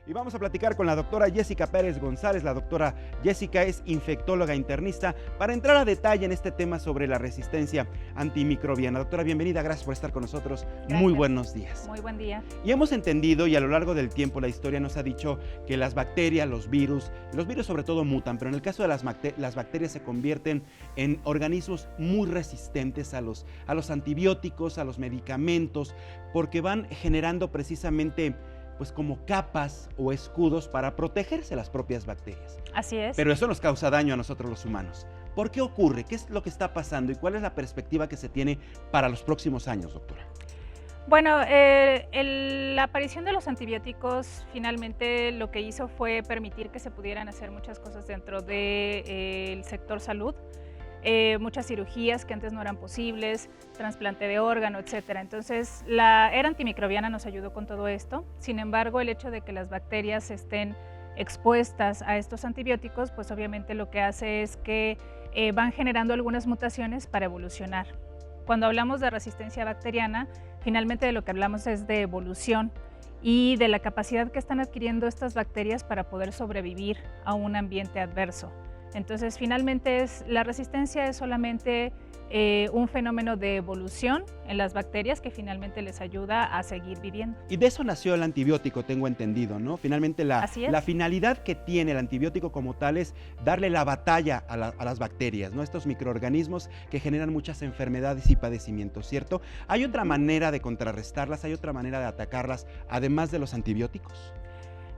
Y vamos a platicar con la doctora Jessica Pérez González. La doctora Jessica es infectóloga internista para entrar a detalle en este tema sobre la resistencia antimicrobiana. Doctora, bienvenida, gracias por estar con nosotros. Gracias. Muy buenos días. Muy buen día. Y hemos entendido, y a lo largo del tiempo la historia nos ha dicho que las bacterias, los virus sobre todo mutan, pero en el caso de las bacterias se convierten en organismos muy resistentes a los antibióticos, a los medicamentos, porque van generando precisamente pues como capas o escudos para protegerse las propias bacterias. Así es. Pero eso nos causa daño a nosotros los humanos. ¿Por qué ocurre? ¿Qué es lo que está pasando? ¿Y cuál es la perspectiva que se tiene para los próximos años, doctora? Bueno, la aparición de los antibióticos finalmente lo que hizo fue permitir que se pudieran hacer muchas cosas dentro del sector salud. Muchas cirugías que antes no eran posibles, trasplante de órgano, etcétera. Entonces, la era antimicrobiana nos ayudó con todo esto. Sin embargo, el hecho de que las bacterias estén expuestas a estos antibióticos, pues obviamente lo que hace es que van generando algunas mutaciones para evolucionar. Cuando hablamos de resistencia bacteriana, finalmente de lo que hablamos es de evolución y de la capacidad que están adquiriendo estas bacterias para poder sobrevivir a un ambiente adverso. Entonces, finalmente la resistencia es solamente un fenómeno de evolución en las bacterias que finalmente les ayuda a seguir viviendo. Y de eso nació el antibiótico, tengo entendido, ¿no? Finalmente la finalidad que tiene el antibiótico como tal es darle la batalla a las bacterias, ¿no? Estos microorganismos que generan muchas enfermedades y padecimientos, ¿cierto? ¿Hay otra manera de contrarrestarlas? ¿Hay otra manera de atacarlas, además de los antibióticos?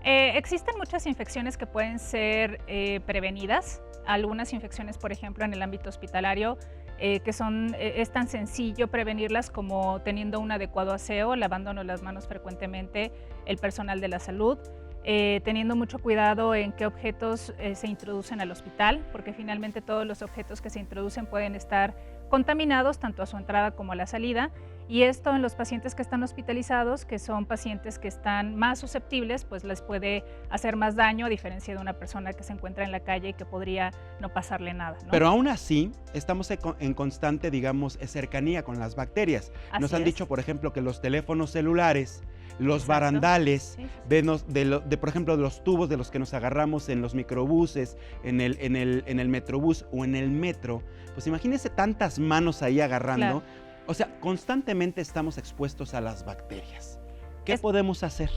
Existen muchas infecciones que pueden ser prevenidas. Algunas infecciones, por ejemplo, en el ámbito hospitalario, es tan sencillo prevenirlas como teniendo un adecuado aseo, lavándonos las manos frecuentemente el personal de la salud, teniendo mucho cuidado en qué objetos se introducen al hospital, porque finalmente todos los objetos que se introducen pueden estar contaminados tanto a su entrada como a la salida, y esto en los pacientes que están hospitalizados, que son pacientes que están más susceptibles, pues les puede hacer más daño a diferencia de una persona que se encuentra en la calle y que podría no pasarle nada, ¿no? Pero aún así, estamos en constante, digamos, cercanía con las bacterias. Nos han dicho, por ejemplo, que los teléfonos celulares, los barandales, por ejemplo, de los tubos de los que nos agarramos en los microbuses, en el metrobús o en el metro, pues imagínense tantas manos ahí agarrando. Claro. O sea, constantemente estamos expuestos a las bacterias. ¿Qué podemos hacer?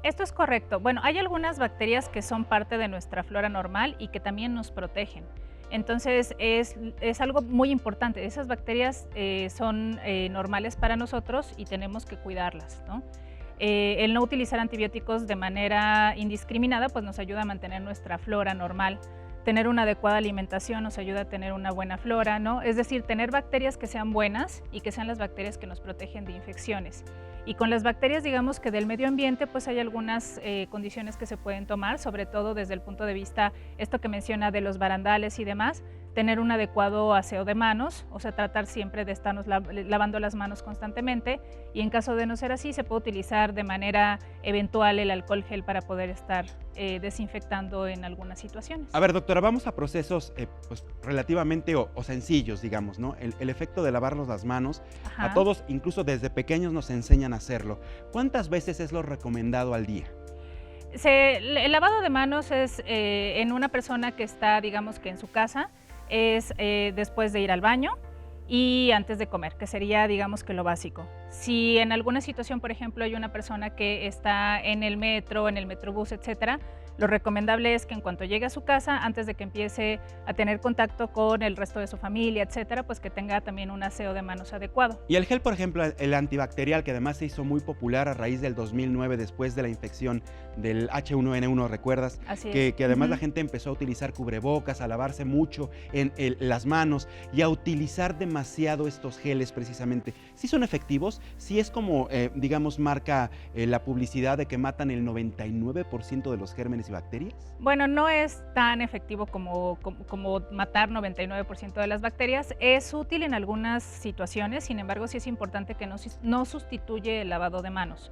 Esto es correcto. Bueno, hay algunas bacterias que son parte de nuestra flora normal y que también nos protegen. Entonces, es algo muy importante. Esas bacterias son normales para nosotros y tenemos que cuidarlas, ¿no? El no utilizar antibióticos de manera indiscriminada pues nos ayuda a mantener nuestra flora normal. Tener una adecuada alimentación nos ayuda a tener una buena flora, ¿no? Es decir, tener bacterias que sean buenas y que sean las bacterias que nos protegen de infecciones. Y con las bacterias, digamos que del medio ambiente, pues hay algunas condiciones que se pueden tomar, sobre todo desde el punto de vista, esto que menciona de los barandales y demás, tener un adecuado aseo de manos, o sea, tratar siempre de estarnos lavando las manos constantemente, y en caso de no ser así, se puede utilizar de manera eventual el alcohol gel para poder estar desinfectando en algunas situaciones. A ver, doctora, vamos a procesos pues, relativamente o sencillos, digamos, ¿no? El efecto de lavarnos las manos, a todos, incluso desde pequeños nos enseñan a hacerlo. ¿Cuántas veces es lo recomendado al día? El lavado de manos es en una persona que está, digamos que en su casa, es después de ir al baño y antes de comer, que sería, digamos que lo básico. Si en alguna situación, por ejemplo, hay una persona que está en el metro, en el metrobús, etcétera, lo recomendable es que en cuanto llegue a su casa, antes de que empiece a tener contacto con el resto de su familia, etcétera, pues que tenga también un aseo de manos adecuado. Y el gel, por ejemplo, el antibacterial, que además se hizo muy popular a raíz del 2009, después de la infección del H1N1, ¿recuerdas? Así es. Que además la gente empezó a utilizar cubrebocas, a lavarse mucho las manos y a utilizar demasiado estos geles precisamente. ¿Sí son efectivos? ¿Sí es como, digamos, marca la publicidad de que matan el 99% de los gérmenes y bacterias? Bueno, no es tan efectivo como matar 99% de las bacterias. Es útil en algunas situaciones, sin embargo, sí es importante que no sustituye el lavado de manos.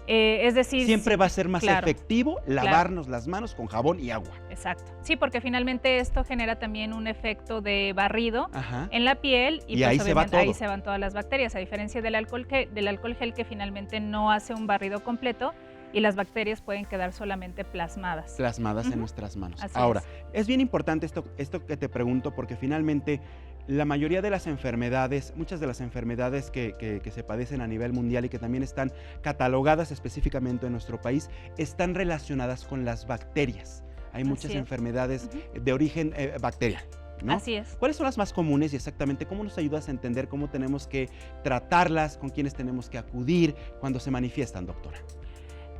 Es decir, siempre va a ser más efectivo lavarnos las manos con jabón y agua. Exacto. Sí, porque finalmente esto genera también un efecto de barrido en la piel y pues ahí ahí se van todas las bacterias, a diferencia del alcohol gel que finalmente no hace un barrido completo y las bacterias pueden quedar solamente plasmadas. Plasmadas en nuestras manos. Así Ahora, es bien importante esto que te pregunto, porque finalmente la mayoría de las enfermedades, muchas de las enfermedades que se padecen a nivel mundial y que también están catalogadas específicamente en nuestro país, están relacionadas con las bacterias. Hay muchas enfermedades de origen bacterial, ¿no? Así es. ¿Cuáles son las más comunes y exactamente cómo nos ayudas a entender cómo tenemos que tratarlas, con quiénes tenemos que acudir cuando se manifiestan, doctora?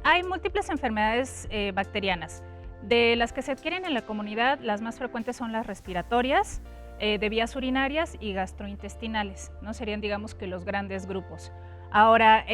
Hay múltiples enfermedades bacterianas. De las que se adquieren en la comunidad, las más frecuentes son las respiratorias, de vías urinarias y gastrointestinales, ¿no? Serían, digamos, que los grandes grupos. Ahora,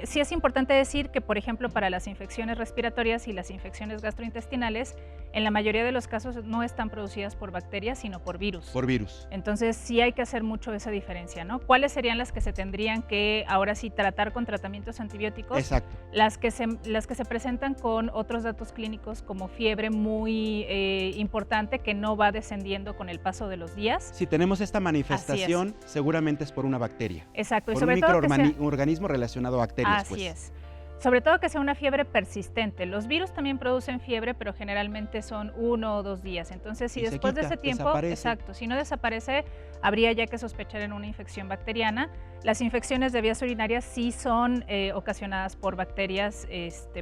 sí es importante decir que, por ejemplo, para las infecciones respiratorias y las infecciones gastrointestinales, en la mayoría de los casos no están producidas por bacterias, sino por virus. Por virus. Entonces, sí hay que hacer mucho esa diferencia, ¿no? ¿Cuáles serían las que se tendrían que, ahora sí, tratar con tratamientos antibióticos? Exacto. Las que se presentan con otros datos clínicos como fiebre muy importante que no va descendiendo con el paso de los días. Si tenemos esta manifestación, seguramente es por una bacteria. Exacto. Por un microorganismo relacionado a bacterias. Así es. Sobre todo que sea una fiebre persistente. Los virus también producen fiebre, pero generalmente son 1 o 2 días. Entonces, si después de ese tiempo, si no desaparece, habría ya que sospechar en una infección bacteriana. Las infecciones de vías urinarias sí son ocasionadas por bacterias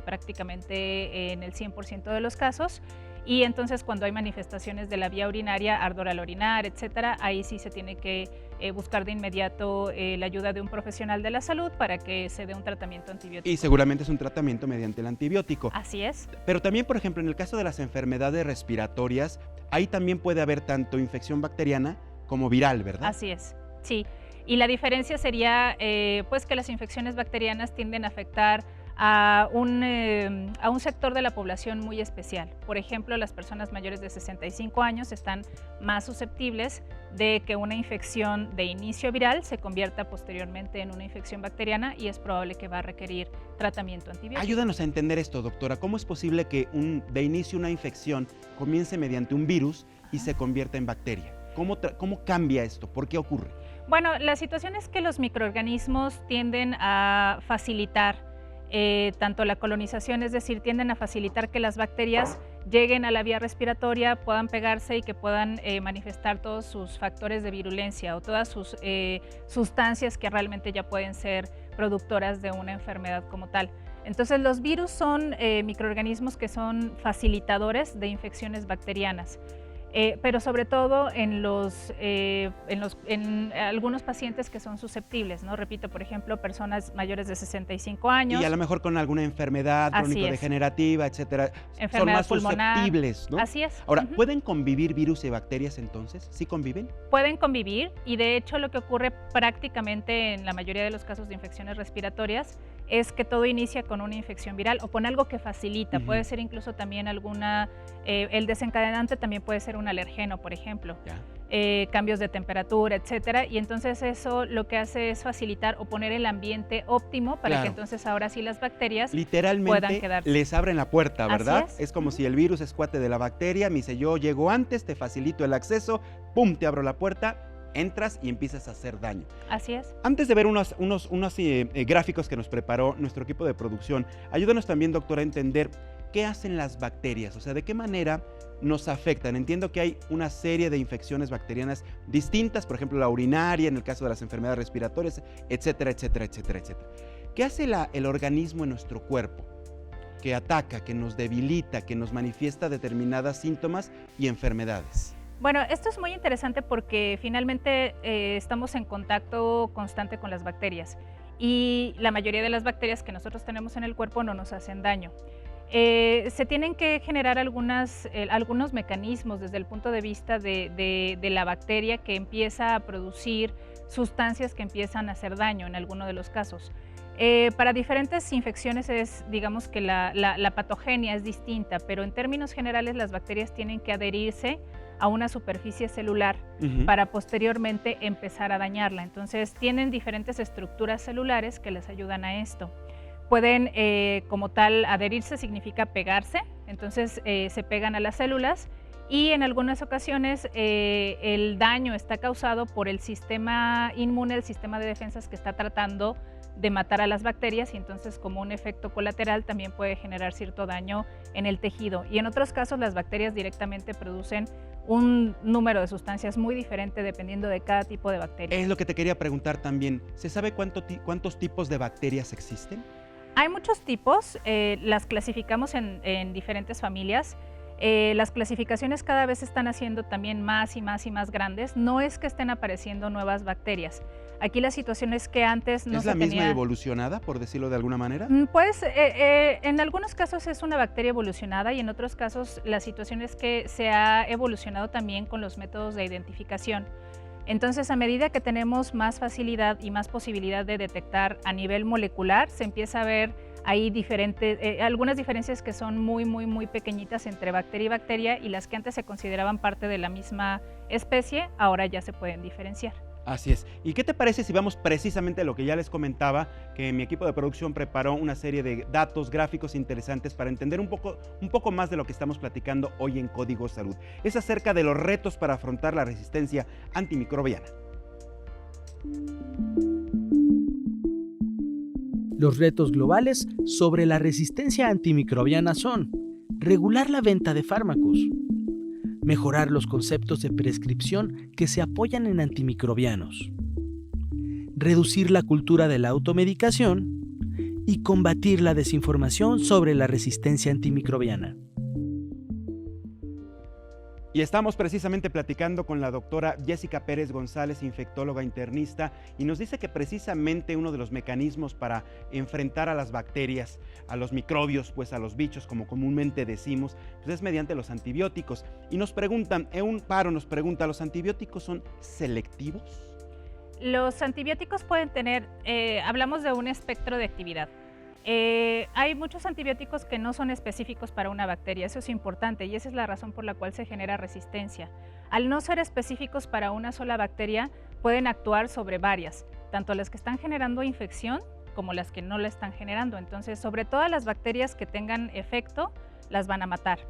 prácticamente en el 100% de los casos. Y entonces cuando hay manifestaciones de la vía urinaria, ardor al orinar, etcétera, ahí sí se tiene que buscar de inmediato la ayuda de un profesional de la salud para que se dé un tratamiento antibiótico. Y seguramente es un tratamiento mediante el antibiótico. Así es. Pero también, por ejemplo, en el caso de las enfermedades respiratorias, ahí también puede haber tanto infección bacteriana como viral, ¿verdad? Así es, sí. Y la diferencia sería pues que las infecciones bacterianas tienden a afectar a un sector de la población muy especial. Por ejemplo, las personas mayores de 65 años están más susceptibles de que una infección de inicio viral se convierta posteriormente en una infección bacteriana y es probable que va a requerir tratamiento antibiótico. Ayúdanos a entender esto, doctora. ¿Cómo es posible que de inicio una infección comience mediante un virus y se convierta en bacteria? ¿Cómo cambia esto? ¿Por qué ocurre? Bueno, la situación es que los microorganismos tienden a facilitar tanto la colonización, es decir, tienden a facilitar que las bacterias lleguen a la vía respiratoria, puedan pegarse y que puedan manifestar todos sus factores de virulencia o todas sus sustancias que realmente ya pueden ser productoras de una enfermedad como tal. Entonces, los virus son microorganismos que son facilitadores de infecciones bacterianas. Pero sobre todo en algunos pacientes que son susceptibles, ¿no? Repito, por ejemplo, personas mayores de 65 años. Y a lo mejor con alguna enfermedad crónico-degenerativa, etcétera. Son más susceptibles, ¿no? Así es. Ahora, ¿pueden convivir virus y bacterias entonces? ¿Sí conviven? Pueden convivir y de hecho lo que ocurre prácticamente en la mayoría de los casos de infecciones respiratorias es que todo inicia con una infección viral o con algo que facilita. Puede ser incluso también el desencadenante también puede ser un alergeno, por ejemplo. Cambios de temperatura, etcétera. Y entonces eso lo que hace es facilitar o poner el ambiente óptimo para que entonces ahora sí las bacterias puedan quedarse. Les abren la puerta, ¿verdad? Es como si el virus es cuate de la bacteria, me dice yo llego antes, te facilito el acceso, pum, te abro la puerta, entras y empiezas a hacer daño. Así es. Antes de ver unos gráficos que nos preparó nuestro equipo de producción, ayúdanos también, doctora, a entender qué hacen las bacterias, o sea, de qué manera nos afectan. Entiendo que hay una serie de infecciones bacterianas distintas, por ejemplo, la urinaria, en el caso de las enfermedades respiratorias, etcétera, etcétera, etcétera, etcétera. ¿Qué hace el organismo en nuestro cuerpo? Que ataca, que nos debilita, que nos manifiesta determinadas síntomas y enfermedades. Bueno, esto es muy interesante porque finalmente estamos en contacto constante con las bacterias y la mayoría de las bacterias que nosotros tenemos en el cuerpo no nos hacen daño. Se tienen que generar algunos mecanismos desde el punto de vista de la bacteria que empieza a producir sustancias que empiezan a hacer daño en alguno de los casos. Para diferentes infecciones digamos que la patogenia es distinta, pero en términos generales las bacterias tienen que adherirse a una superficie celular para posteriormente empezar a dañarla. Entonces tienen diferentes estructuras celulares que les ayudan a esto. Pueden como tal adherirse significa pegarse, entonces se pegan a las células y en algunas ocasiones el daño está causado por el sistema inmune, el sistema de defensas que está tratando de matar a las bacterias y entonces como un efecto colateral también puede generar cierto daño en el tejido. Y en otros casos las bacterias directamente producen un número de sustancias muy diferente dependiendo de cada tipo de bacteria. Es lo que te quería preguntar también. ¿Se sabe cuántos tipos de bacterias existen? Hay muchos tipos, las clasificamos en diferentes familias. Las clasificaciones cada vez se están haciendo también más y más y más grandes. No es que estén apareciendo nuevas bacterias. Aquí la situación es que antes no se tenía... ¿Es la misma evolucionada, por decirlo de alguna manera? Pues en algunos casos es una bacteria evolucionada y en otros casos la situación es que se ha evolucionado también con los métodos de identificación. Entonces, a medida que tenemos más facilidad y más posibilidad de detectar a nivel molecular, se empieza a ver ahí algunas diferencias que son muy pequeñitas entre bacteria y bacteria, y las que antes se consideraban parte de la misma especie, ahora ya se pueden diferenciar. Así es. ¿Y qué te parece si vamos precisamente a lo que ya les comentaba, que mi equipo de producción preparó una serie de datos gráficos interesantes para entender un poco más de lo que estamos platicando hoy en Código Salud? Es acerca de los retos para afrontar la resistencia antimicrobiana. Los retos globales sobre la resistencia antimicrobiana son: regular la venta de fármacos, mejorar los conceptos de prescripción que se apoyan en antimicrobianos, reducir la cultura de la automedicación y combatir la desinformación sobre la resistencia antimicrobiana. Y estamos precisamente platicando con la doctora Jessica Pérez González, infectóloga internista, y nos dice que precisamente uno de los mecanismos para enfrentar a las bacterias, a los microbios, pues a los bichos, como comúnmente decimos, pues es mediante los antibióticos. Y nos preguntan, nos pregunta, ¿los antibióticos son selectivos? Los antibióticos pueden tener, hablamos de un espectro de actividad. Hay muchos antibióticos que no son específicos para una bacteria, eso es importante y esa es la razón por la cual se genera resistencia. Al no ser específicos para una sola bacteria, pueden actuar sobre varias, tanto las que están generando infección como las que no la están generando. Entonces, sobre todas las bacterias que tengan efecto, las van a matar.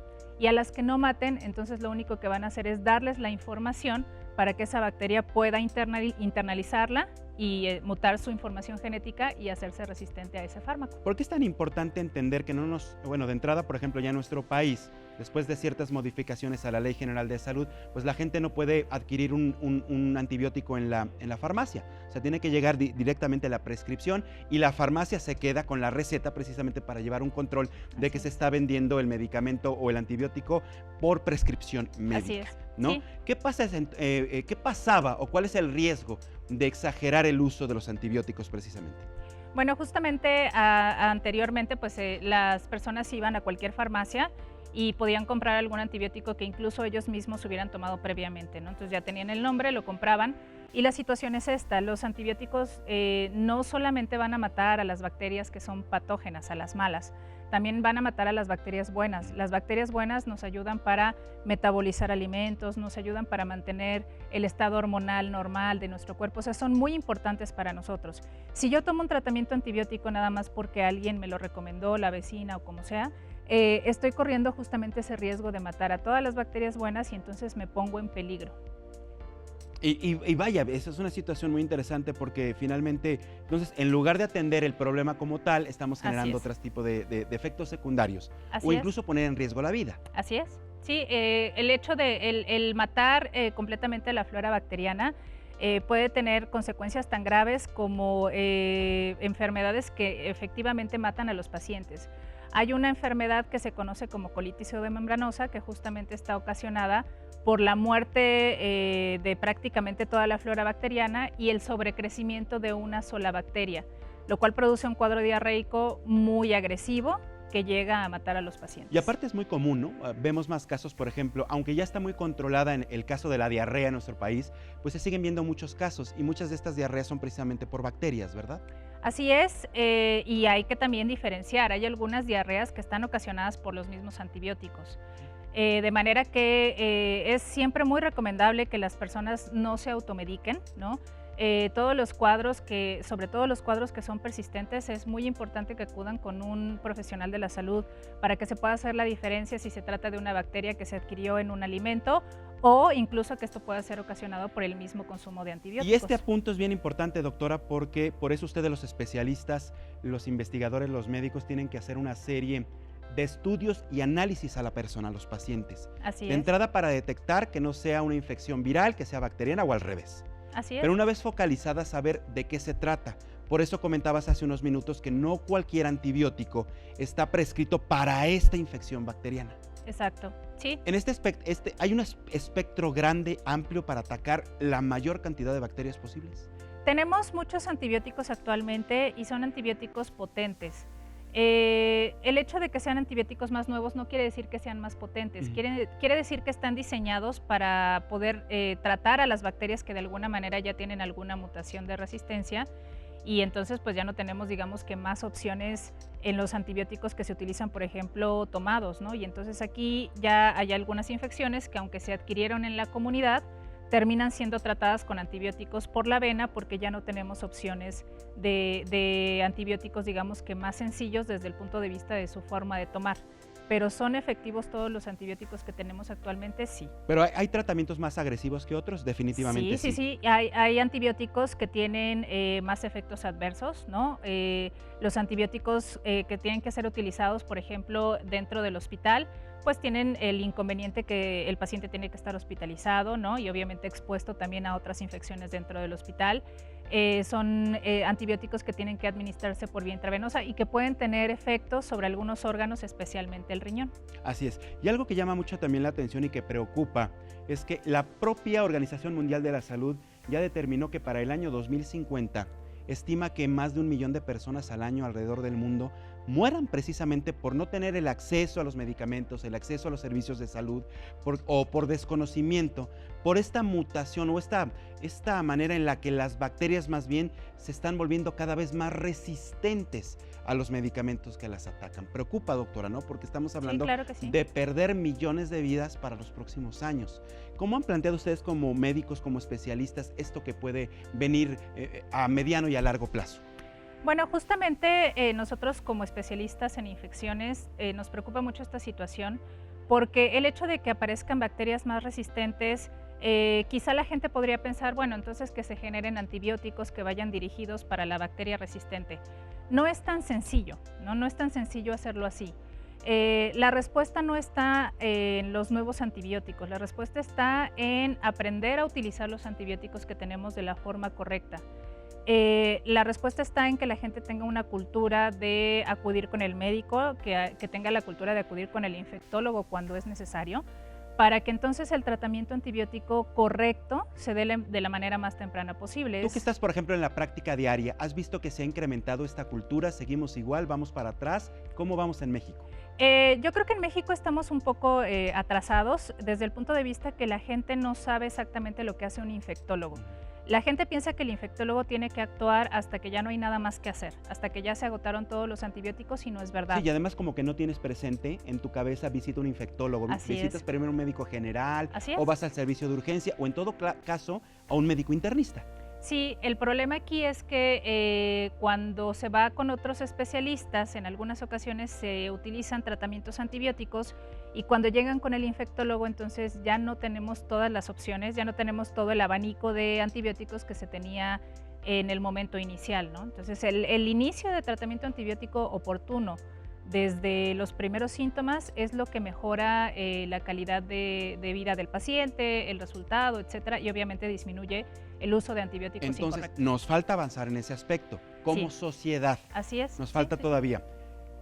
Y a las que no maten, entonces lo único que van a hacer es darles la información para que esa bacteria pueda internalizarla y mutar su información genética y hacerse resistente a ese fármaco. ¿Por qué es tan importante entender que de entrada, por ejemplo, ya en nuestro país, después de ciertas modificaciones a la Ley General de Salud, pues la gente no puede adquirir un antibiótico en la farmacia? O sea, tiene que llegar directamente a la prescripción y la farmacia se queda con la receta precisamente para llevar un control de que se está vendiendo el medicamento o el antibiótico por prescripción médica. Así es. ¿No? Sí. ¿Qué pasaba o cuál es el riesgo de exagerar el uso de los antibióticos precisamente? Bueno, justamente anteriormente pues las personas iban a cualquier farmacia y podían comprar algún antibiótico que incluso ellos mismos hubieran tomado previamente, ¿no? Entonces ya tenían el nombre, lo compraban. Y la situación es esta: los antibióticos no solamente van a matar a las bacterias que son patógenas, a las malas, también van a matar a las bacterias buenas. Las bacterias buenas nos ayudan para metabolizar alimentos, nos ayudan para mantener el estado hormonal normal de nuestro cuerpo, o sea, son muy importantes para nosotros. Si yo tomo un tratamiento antibiótico nada más porque alguien me lo recomendó, la vecina o como sea, estoy corriendo justamente ese riesgo de matar a todas las bacterias buenas y entonces me pongo en peligro. Y vaya, esa es una situación muy interesante porque finalmente, entonces, en lugar de atender el problema como tal, estamos generando otros tipos de efectos secundarios o incluso poner en riesgo la vida. Así es. Sí, el hecho de el matar completamente la flora bacteriana puede tener consecuencias tan graves como enfermedades que efectivamente matan a los pacientes. Hay una enfermedad que se conoce como colitis pseudomembranosa que justamente está ocasionada por la muerte de prácticamente toda la flora bacteriana y el sobrecrecimiento de una sola bacteria, lo cual produce un cuadro diarreico muy agresivo que llega a matar a los pacientes. Y aparte es muy común, ¿no? Vemos más casos, por ejemplo, aunque ya está muy controlada en el caso de la diarrea en nuestro país, pues se siguen viendo muchos casos y muchas de estas diarreas son precisamente por bacterias, ¿verdad? Así es, y hay que también diferenciar. Hay algunas diarreas que están ocasionadas por los mismos antibióticos. De manera que es siempre muy recomendable que las personas no se automediquen, ¿no? todos los cuadros sobre todo los cuadros que son persistentes, es muy importante que acudan con un profesional de la salud para que se pueda hacer la diferencia si se trata de una bacteria que se adquirió en un alimento o incluso que esto pueda ser ocasionado por el mismo consumo de antibióticos. Y este punto es bien importante, doctora, porque por eso ustedes, los especialistas, los investigadores, los médicos, tienen que hacer una serie de estudios y análisis a la persona, a los pacientes. Así de es. entrada, para detectar que no sea una infección viral, que sea bacteriana o al revés. Así es. Pero una vez focalizada, saber de qué se trata. Por eso comentabas hace unos minutos que no cualquier antibiótico está prescrito para esta infección bacteriana. Exacto, sí. En hay un espectro grande, amplio, para atacar la mayor cantidad de bacterias posibles. Tenemos muchos antibióticos actualmente y son antibióticos potentes. El hecho de que sean antibióticos más nuevos no quiere decir que sean más potentes, quiere decir que están diseñados para poder tratar a las bacterias que de alguna manera ya tienen alguna mutación de resistencia, y entonces pues ya no tenemos, digamos, que más opciones en los antibióticos que se utilizan, por ejemplo, tomados, ¿no? Y entonces aquí ya hay algunas infecciones que, aunque se adquirieron en la comunidad, terminan siendo tratadas con antibióticos por la vena, porque ya no tenemos opciones de antibióticos, digamos, que más sencillos desde el punto de vista de su forma de tomar. Pero ¿son efectivos todos los antibióticos que tenemos actualmente? Sí. Pero hay tratamientos más agresivos que otros, definitivamente sí. Sí. Hay antibióticos que tienen más efectos adversos, ¿no? Los antibióticos que tienen que ser utilizados, por ejemplo, dentro del hospital, pues tienen el inconveniente que el paciente tiene que estar hospitalizado, ¿no? Y obviamente expuesto también a otras infecciones dentro del hospital. Son antibióticos que tienen que administrarse por vía intravenosa y que pueden tener efectos sobre algunos órganos, especialmente el riñón. Así es. Y algo que llama mucho también la atención y que preocupa es que la propia Organización Mundial de la Salud ya determinó que para el año 2050 estima que más de 1 millón de personas al año alrededor del mundo mueran precisamente por no tener el acceso a los medicamentos, el acceso a los servicios de salud, o por desconocimiento, por esta mutación o esta manera en la que las bacterias más bien se están volviendo cada vez más resistentes a los medicamentos que las atacan. Preocupa, doctora, ¿no? Porque estamos hablando claro que sí, de perder millones de vidas para los próximos años. ¿Cómo han planteado ustedes como médicos, como especialistas, esto que puede venir a mediano y a largo plazo? Bueno, justamente nosotros como especialistas en infecciones nos preocupa mucho esta situación, porque el hecho de que aparezcan bacterias más resistentes, quizá la gente podría pensar, bueno, entonces que se generen antibióticos que vayan dirigidos para la bacteria resistente. No es tan sencillo, no es tan sencillo hacerlo así. La respuesta no está en los nuevos antibióticos, la respuesta está en aprender a utilizar los antibióticos que tenemos de la forma correcta. La respuesta está en que la gente tenga una cultura de acudir con el médico, que tenga la cultura de acudir con el infectólogo cuando es necesario, para que entonces el tratamiento antibiótico correcto se dé de la manera más temprana posible. Tú que estás, por ejemplo, en la práctica diaria, ¿has visto que se ha incrementado esta cultura? ¿Seguimos igual? ¿Vamos para atrás? ¿Cómo vamos en México? Yo creo que en México estamos un poco atrasados desde el punto de vista que la gente no sabe exactamente lo que hace un infectólogo. La gente piensa que el infectólogo tiene que actuar hasta que ya no hay nada más que hacer, hasta que ya se agotaron todos los antibióticos, y no es verdad. Sí, y además como que no tienes presente en tu cabeza, visita un infectólogo, visitas primero un médico general, o vas al servicio de urgencia, o en todo caso a un médico internista. Sí, el problema aquí es que cuando se va con otros especialistas, en algunas ocasiones se utilizan tratamientos antibióticos, y cuando llegan con el infectólogo, entonces ya no tenemos todas las opciones, ya no tenemos todo el abanico de antibióticos que se tenía en el momento inicial, ¿no? Entonces el inicio de tratamiento antibiótico oportuno desde los primeros síntomas es lo que mejora la calidad de vida del paciente, el resultado, etcétera, y obviamente disminuye el uso de antibióticos incorrectos. Entonces, nos falta avanzar en ese aspecto, como sociedad. Así es. Nos falta todavía.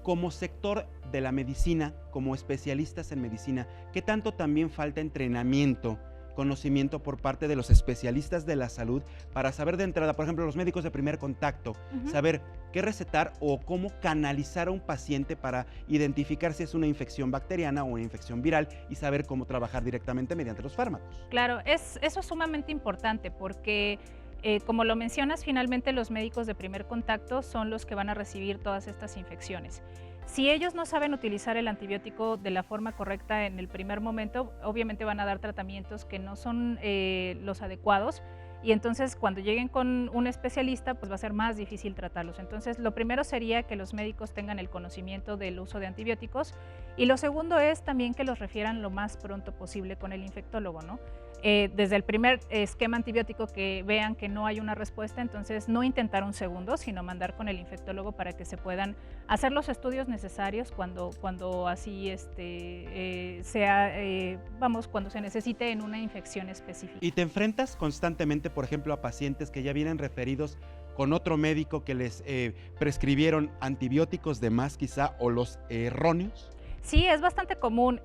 Como sector de la medicina, como especialistas en medicina, ¿qué tanto también falta entrenamiento, conocimiento por parte de los especialistas de la salud para saber de entrada, por ejemplo, los médicos de primer contacto, saber qué recetar o cómo canalizar a un paciente para identificar si es una infección bacteriana o una infección viral y saber cómo trabajar directamente mediante los fármacos? Claro, eso es sumamente importante porque, como lo mencionas, finalmente los médicos de primer contacto son los que van a recibir todas estas infecciones. Si ellos no saben utilizar el antibiótico de la forma correcta en el primer momento, obviamente van a dar tratamientos que no son los adecuados, y entonces cuando lleguen con un especialista pues va a ser más difícil tratarlos. Entonces lo primero sería que los médicos tengan el conocimiento del uso de antibióticos y lo segundo es también que los refieran lo más pronto posible con el infectólogo, ¿no? Desde el primer esquema antibiótico que vean que no hay una respuesta, entonces no intentar un segundo, sino mandar con el infectólogo para que se puedan hacer los estudios necesarios cuando así cuando se necesite en una infección específica. ¿Y te enfrentas constantemente, por ejemplo, a pacientes que ya vienen referidos con otro médico que les prescribieron antibióticos de más quizá o los erróneos? Sí, es bastante común.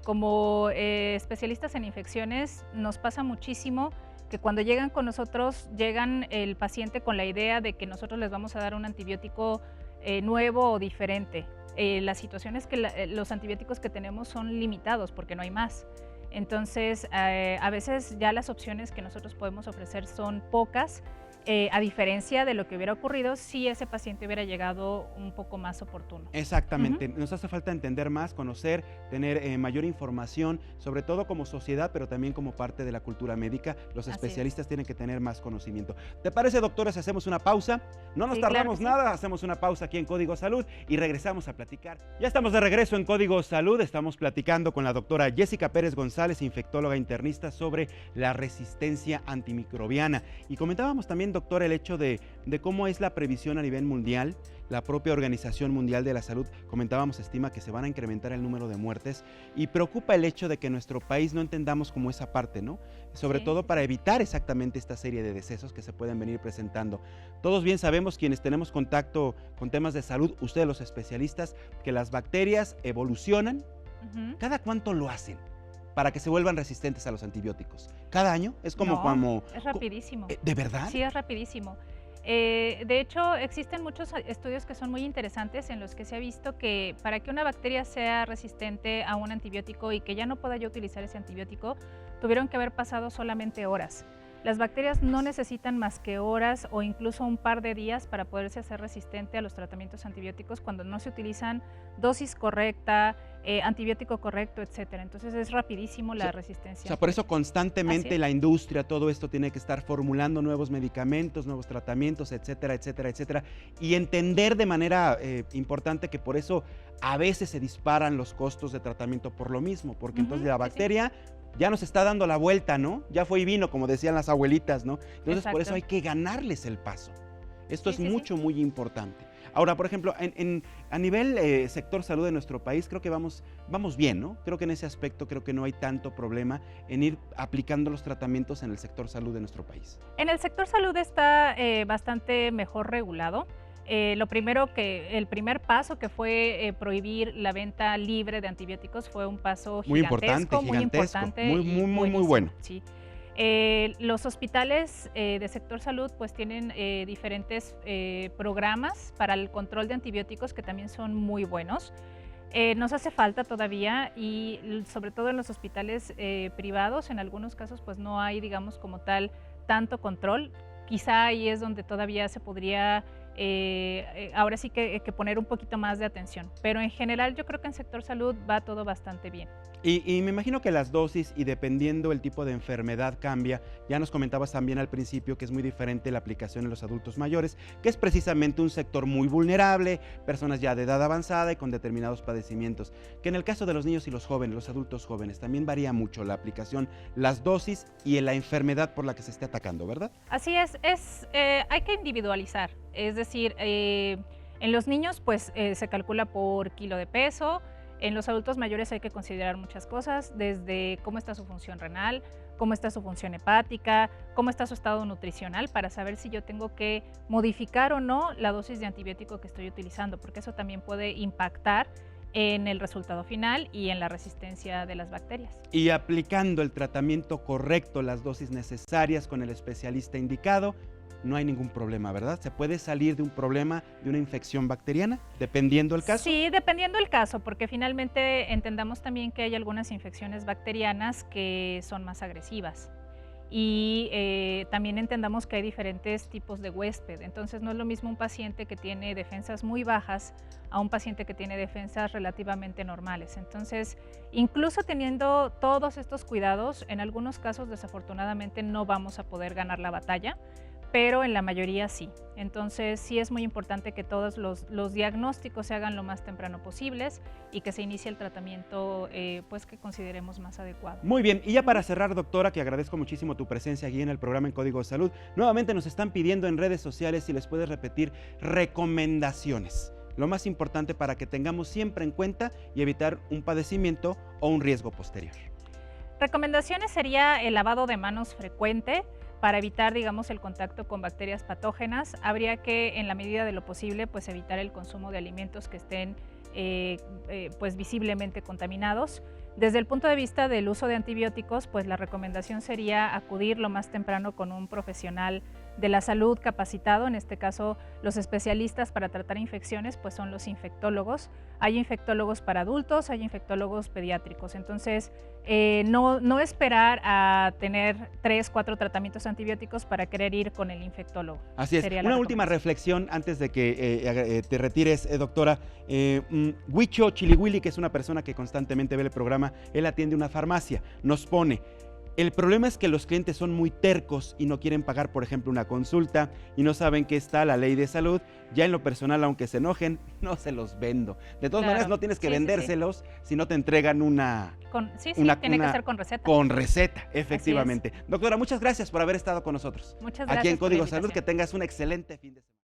Como especialistas en infecciones nos pasa muchísimo que cuando llegan con nosotros, llegan el paciente con la idea de que nosotros les vamos a dar un antibiótico nuevo o diferente. La situación es que los antibióticos que tenemos son limitados porque no hay más. Entonces, a veces ya las opciones que nosotros podemos ofrecer son pocas, a diferencia de lo que hubiera ocurrido si ese paciente hubiera llegado un poco más oportuno. Exactamente, nos hace falta entender más, conocer, tener mayor información, sobre todo como sociedad, pero también como parte de la cultura médica. Los especialistas tienen que tener más conocimiento. ¿Te parece, doctora, si hacemos una pausa? No nos tardamos nada, hacemos una pausa aquí en Código Salud y regresamos a platicar. Ya estamos de regreso en Código Salud, estamos platicando con la doctora Jessica Pérez González, infectóloga internista, sobre la resistencia antimicrobiana. Y comentábamos también, doctor, el hecho de cómo es la previsión a nivel mundial. La propia Organización Mundial de la Salud, comentábamos, estima que se van a incrementar el número de muertes y preocupa el hecho de que en nuestro país no entendamos como esa parte, ¿no? Sobre todo para evitar exactamente esta serie de decesos que se pueden venir presentando. Todos bien sabemos, quienes tenemos contacto con temas de salud, ustedes los especialistas, que las bacterias evolucionan. ¿Cada cuánto lo hacen para que se vuelvan resistentes a los antibióticos? ¿Cada año? Es como... es rapidísimo. ¿De verdad? Sí, es rapidísimo. De hecho, existen muchos estudios que son muy interesantes en los que se ha visto que para que una bacteria sea resistente a un antibiótico y que ya no pueda yo utilizar ese antibiótico, tuvieron que haber pasado solamente horas. Las bacterias no necesitan más que horas o incluso un par de días para poderse hacer resistente a los tratamientos antibióticos cuando no se utilizan dosis correcta, antibiótico correcto, etcétera. Entonces es rapidísimo la resistencia. O sea, por eso constantemente la industria, todo esto tiene que estar formulando nuevos medicamentos, nuevos tratamientos, etcétera, etcétera, etcétera. Y entender de manera importante que por eso a veces se disparan los costos de tratamiento por lo mismo, porque entonces la bacteria ya nos está dando la vuelta, ¿no? Ya fue y vino, como decían las abuelitas, ¿no? Entonces por eso hay que ganarles el paso. Esto es muy importante. Ahora, por ejemplo, a nivel sector salud de nuestro país, creo que vamos bien, ¿no? Creo que en ese aspecto creo que no hay tanto problema en ir aplicando los tratamientos en el sector salud de nuestro país. En el sector salud está bastante mejor regulado. El primer paso que fue prohibir la venta libre de antibióticos fue un paso gigantesco, muy importante, muy bueno. Sí. Los hospitales de sector salud pues tienen diferentes programas para el control de antibióticos que también son muy buenos. Nos hace falta todavía y sobre todo en los hospitales privados, en algunos casos pues no hay, digamos, como tal, tanto control. Quizá ahí es donde todavía se podría ahora sí que poner un poquito más de atención, pero en general yo creo que en sector salud va todo bastante bien. Y me imagino que las dosis y dependiendo el tipo de enfermedad cambia. Ya nos comentabas también al principio que es muy diferente la aplicación en los adultos mayores, que es precisamente un sector muy vulnerable, personas ya de edad avanzada y con determinados padecimientos, que en el caso de los niños y los jóvenes, los adultos jóvenes, también varía mucho la aplicación, las dosis y la enfermedad por la que se esté atacando, ¿verdad? Así es, hay que individualizar, es decir, en los niños pues se calcula por kilo de peso. En los adultos mayores hay que considerar muchas cosas, desde cómo está su función renal, cómo está su función hepática, cómo está su estado nutricional, para saber si yo tengo que modificar o no la dosis de antibiótico que estoy utilizando, porque eso también puede impactar en el resultado final y en la resistencia de las bacterias. Y aplicando el tratamiento correcto, las dosis necesarias con el especialista indicado, no hay ningún problema, ¿verdad? ¿Se puede salir de un problema, de una infección bacteriana, dependiendo el caso? Sí, dependiendo el caso, porque finalmente entendamos también que hay algunas infecciones bacterianas que son más agresivas y también entendamos que hay diferentes tipos de huésped. Entonces no es lo mismo un paciente que tiene defensas muy bajas a un paciente que tiene defensas relativamente normales. Entonces, incluso teniendo todos estos cuidados, en algunos casos desafortunadamente no vamos a poder ganar la batalla, pero en la mayoría sí. Entonces sí es muy importante que todos los diagnósticos se hagan lo más temprano posibles y que se inicie el tratamiento pues que consideremos más adecuado. Muy bien, y ya para cerrar, doctora, que agradezco muchísimo tu presencia aquí en el programa En Código de Salud, nuevamente nos están pidiendo en redes sociales si les puedes repetir recomendaciones, lo más importante para que tengamos siempre en cuenta y evitar un padecimiento o un riesgo posterior. Recomendaciones sería el lavado de manos frecuente, para evitar, digamos, el contacto con bacterias patógenas. Habría que, en la medida de lo posible, pues evitar el consumo de alimentos que estén pues visiblemente contaminados. Desde el punto de vista del uso de antibióticos, pues la recomendación sería acudir lo más temprano con un profesional de la salud capacitado. En este caso, los especialistas para tratar infecciones pues son los infectólogos. Hay infectólogos para adultos, hay infectólogos pediátricos. Entonces, no esperar a tener 3, 4 tratamientos antibióticos para querer ir con el infectólogo. Así es. Una última reflexión antes de que te retires, doctora. Huicho Chilihuili, que es una persona que constantemente ve el programa, él atiende una farmacia, nos pone: el problema es que los clientes son muy tercos y no quieren pagar, por ejemplo, una consulta y no saben que está la ley de salud. Ya en lo personal, aunque se enojen, no se los vendo. De todas maneras, no tienes que vendérselos si no te entregan una... tiene que ser con receta. Con receta, efectivamente. Doctora, muchas gracias por haber estado con nosotros. Muchas gracias. Aquí en Código Salud, que tengas un excelente fin de semana.